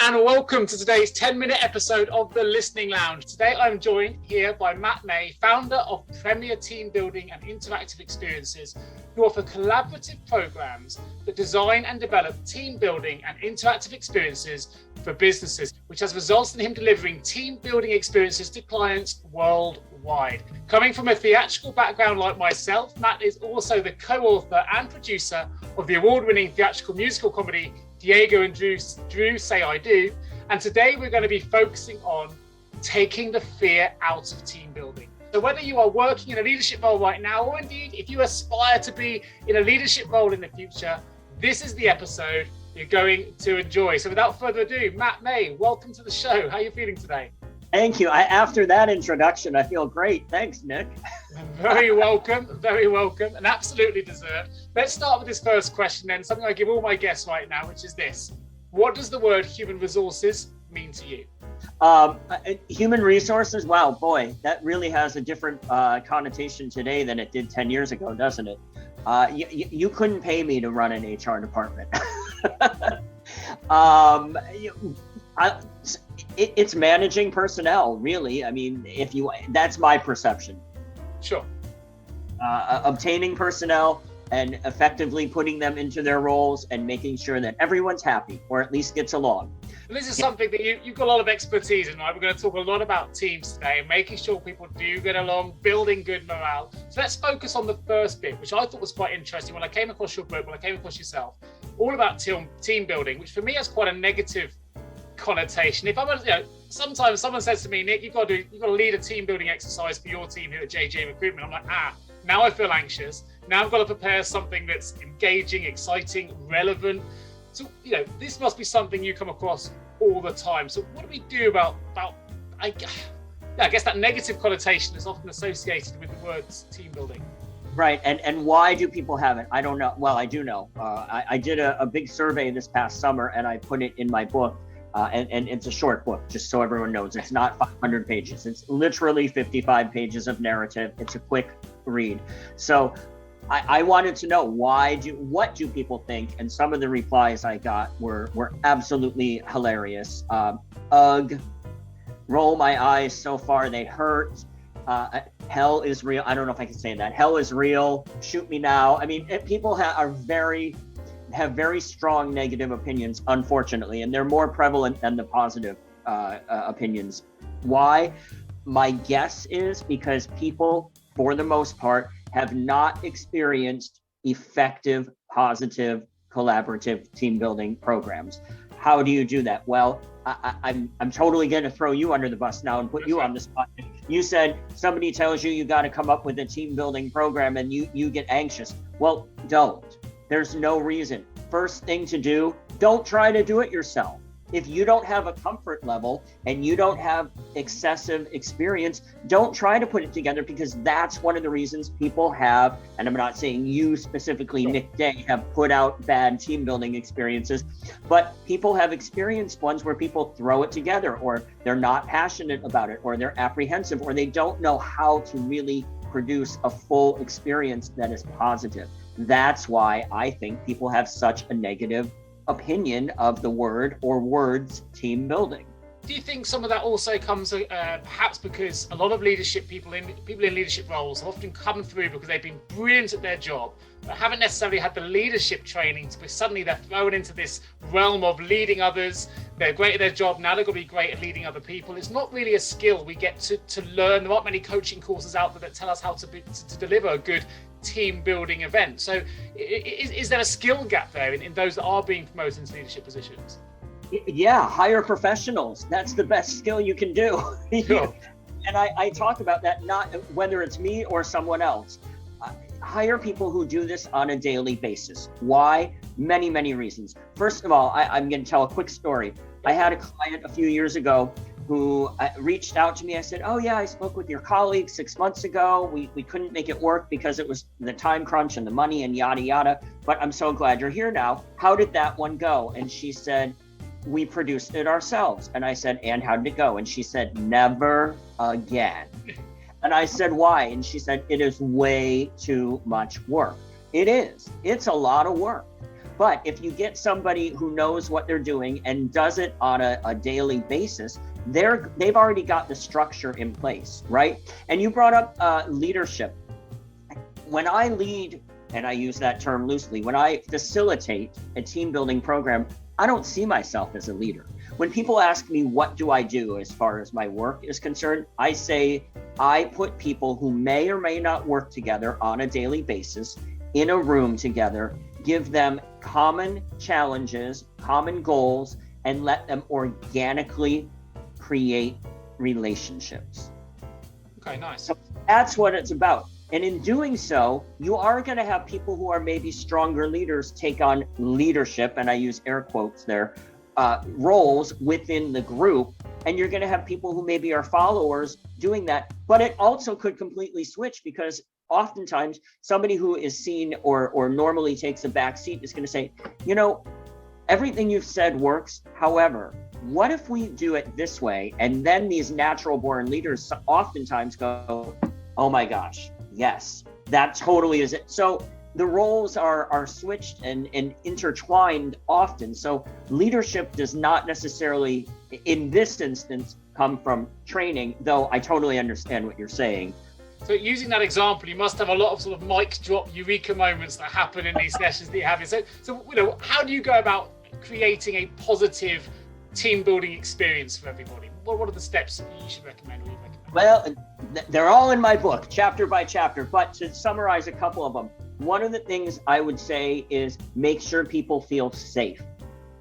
and welcome to today's 10-minute episode of The Listening Lounge. Today I'm joined here by Matt May, founder of Premier Team Building and Interactive Experiences, who offer collaborative programs that design and develop team building and interactive experiences for businesses, which has resulted in him delivering team building experiences to clients worldwide. Coming from a theatrical background like myself, Matt is also the co-author and producer of the award-winning theatrical musical comedy Diego and Drew Say I Do. And today we're going to be focusing on taking the fear out of team building. So whether you are working in a leadership role right now, or indeed if you aspire to be in a leadership role in the future, this is the episode you're going to enjoy. So without further ado, Matt May, welcome to the show. How are you feeling today? Thank you. After that introduction, I feel great. Thanks, Nick. Very welcome, and absolutely deserved. Let's start with this first question then, something I give all my guests right now, which is this. What does the word human resources mean to you? Human resources, wow, boy, that really has a different connotation today than it did 10 years ago, doesn't it? You couldn't pay me to run an HR department. It's managing personnel, really. I mean, that's my perception. Sure. Obtaining personnel and effectively putting them into their roles and making sure that everyone's happy or at least gets along. And this is something that you've got a lot of expertise in, right? We're going to talk a lot about teams today, making sure people do get along, building good morale. So let's focus on the first bit, which I thought was quite interesting when I came across your book, when I came across yourself, all about team building, which for me has quite a negative connotation. If sometimes someone says to me, Nick, you've got to lead a team building exercise for your team here at JJ Recruitment. I'm like, now I feel anxious. Now I've got to prepare something that's engaging, exciting, relevant. So, this must be something you come across all the time. So what do we do about I guess that negative connotation is often associated with the words team building. Right. And why do people have it? I don't know. Well, I do know. I did a big survey this past summer and I put it in my book. And it's a short book, just so everyone knows. It's not 500 pages. It's literally 55 pages of narrative. It's a quick read. So I wanted to know what do people think? And some of the replies I got were absolutely hilarious. Ugh, roll my eyes so far they hurt. Hell is real. I don't know if I can say that. Hell is real. Shoot me now. I mean, people have very strong negative opinions, unfortunately, and they're more prevalent than the positive opinions. Why? My guess is because people, for the most part, have not experienced effective, positive, collaborative team building programs. How do you do that? Well, I'm totally going to throw you under the bus now and put you on the spot. You said somebody tells you got to come up with a team building program and you get anxious. Well, don't. There's no reason. First thing to do, don't try to do it yourself. If you don't have a comfort level and you don't have excessive experience, don't try to put it together, because that's one of the reasons people have, and I'm not saying you specifically, Nick Day, have put out bad team building experiences, but people have experienced ones where people throw it together, or they're not passionate about it, or they're apprehensive, or they don't know how to really produce a full experience that is positive. That's why I think people have such a negative opinion of the word or words team building. Do you think some of that also comes perhaps because a lot of people in leadership roles have often come through because they've been brilliant at their job, but haven't necessarily had the leadership training to be suddenly they're thrown into this realm of leading others. They're great at their job, now they've got to be great at leading other people. It's not really a skill we get to learn. There aren't many coaching courses out there that tell us how to deliver a good team building event. So is there a skill gap there in those that are being promoted into leadership positions? Yeah, hire professionals. That's the best skill you can do. Sure. And I talk about that, not whether it's me or someone else. Hire people who do this on a daily basis. Why? Many, many reasons. First of all, I'm going to tell a quick story. I had a client a few years ago who reached out to me. I said, oh yeah, I spoke with your colleague 6 months ago. We couldn't make it work because it was the time crunch and the money and yada, yada. But I'm so glad you're here now. How did that one go? And she said, we produced it ourselves. And I said, and how did it go? And she said, never again. And I said, why? And she said, it is way too much work. It is. It's a lot of work. But if you get somebody who knows what they're doing and does it on a daily basis, they've already got the structure in place, right? And you brought up leadership. When I lead, and I use that term loosely, when I facilitate a team building program, I don't see myself as a leader. When people ask me what do I do as far as my work is concerned, I say I put people who may or may not work together on a daily basis in a room together, give them common challenges, common goals, and let them organically create relationships. Okay, nice. So that's what it's about. And in doing so, you are going to have people who are maybe stronger leaders take on leadership, and I use air quotes there, roles within the group. And you're going to have people who maybe are followers doing that. But it also could completely switch, because oftentimes somebody who is seen or normally takes a back seat is going to say, everything you've said works. However, what if we do it this way? And then these natural born leaders oftentimes go, oh my gosh, yes, that totally is it. So the roles are switched and intertwined often. So leadership does not necessarily, in this instance, come from training, though I totally understand what you're saying. So using that example, you must have a lot of sort of mic drop eureka moments that happen in these sessions that you're having. So how do you go about creating a positive team building experience for everybody? What are the steps you should recommend? Well, they're all in my book, chapter by chapter, but to summarize a couple of them, one of the things I would say is make sure people feel safe.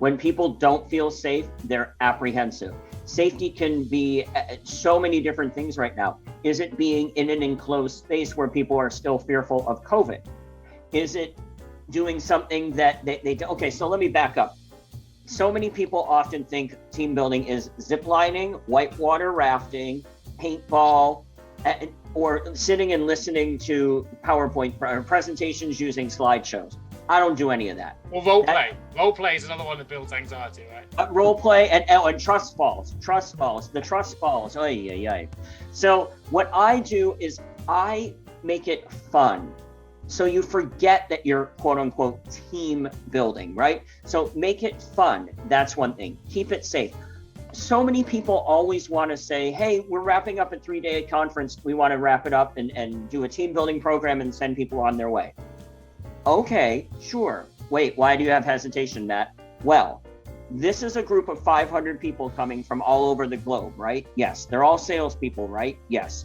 When people don't feel safe, they're apprehensive. Safety can be so many different things right now. Is it being in an enclosed space where people are still fearful of COVID? Is it doing something that they do? Okay, so let me back up. So many people often think team building is ziplining, whitewater rafting, paintball, or sitting and listening to PowerPoint presentations using slideshows. I don't do any of that. Well, role play. Role play is another one that builds anxiety, right? Role play and trust falls. The trust falls. Oy. So what I do is I make it fun. So you forget that you're quote unquote team building, right? So make it fun. That's one thing. Keep it safe. So many people always want to say, hey, we're wrapping up a 3-day conference. We want to wrap it up and do a team building program and send people on their way. Okay, sure. Wait, why do you have hesitation, Matt? Well, this is a group of 500 people coming from all over the globe, right? Yes. They're all salespeople, right? Yes.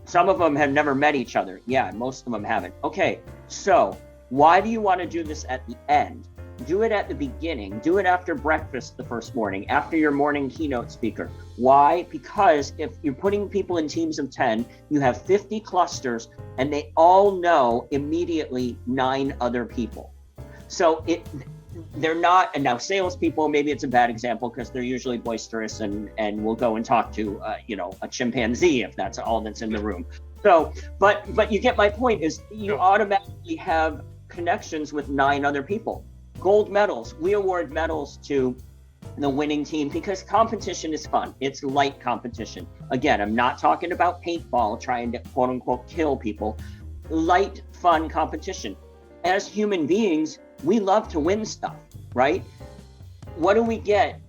Some of them have never met each other. Yeah, most of them haven't. Okay, so why do you want to do this at the end? Do it at the beginning. Do it after breakfast the first morning, after your morning keynote speaker. Why? Because if you're putting people in teams of 10, you have 50 clusters and they all know immediately 9 other people. So they're not, and now salespeople, maybe it's a bad example because they're usually boisterous and will go and talk to, a chimpanzee if that's all that's in the room. So, but you get my point is you automatically have connections with 9 other people. Gold medals. We award medals to the winning team because competition is fun. It's light competition. Again, I'm not talking about paintball trying to quote unquote kill people. Light, fun competition. As human beings, we love to win stuff, right? What do we get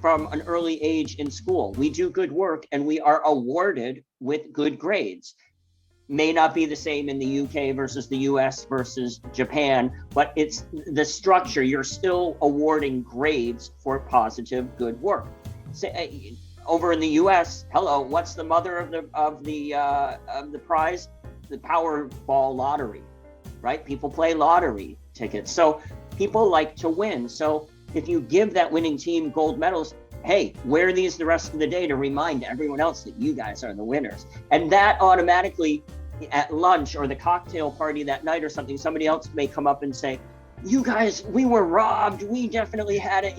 from an early age in school? We do good work and we are awarded with good grades. May not be the same in the UK versus the US versus Japan, but it's the structure. You're still awarding grades for positive good work. Over in the US, hello, what's the mother of the prize? The Powerball lottery, right? People play lottery tickets. So people like to win. So if you give that winning team gold medals, hey, wear these the rest of the day to remind everyone else that you guys are the winners. And that automatically at lunch or the cocktail party that night or something, somebody else may come up and say, you guys, we were robbed. We definitely had it,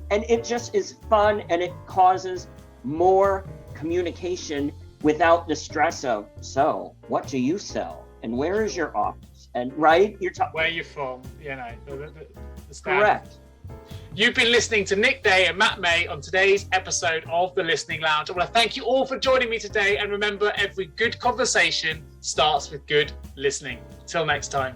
and it just is fun and it causes more communication without the stress of, so what do you sell? And where is your office? And right, you're talking. Where you're from, the correct. You've been listening to Nick Day and Matt May on today's episode of The Listening Lounge. I want to thank you all for joining me today. And remember, every good conversation starts with good listening. Till next time.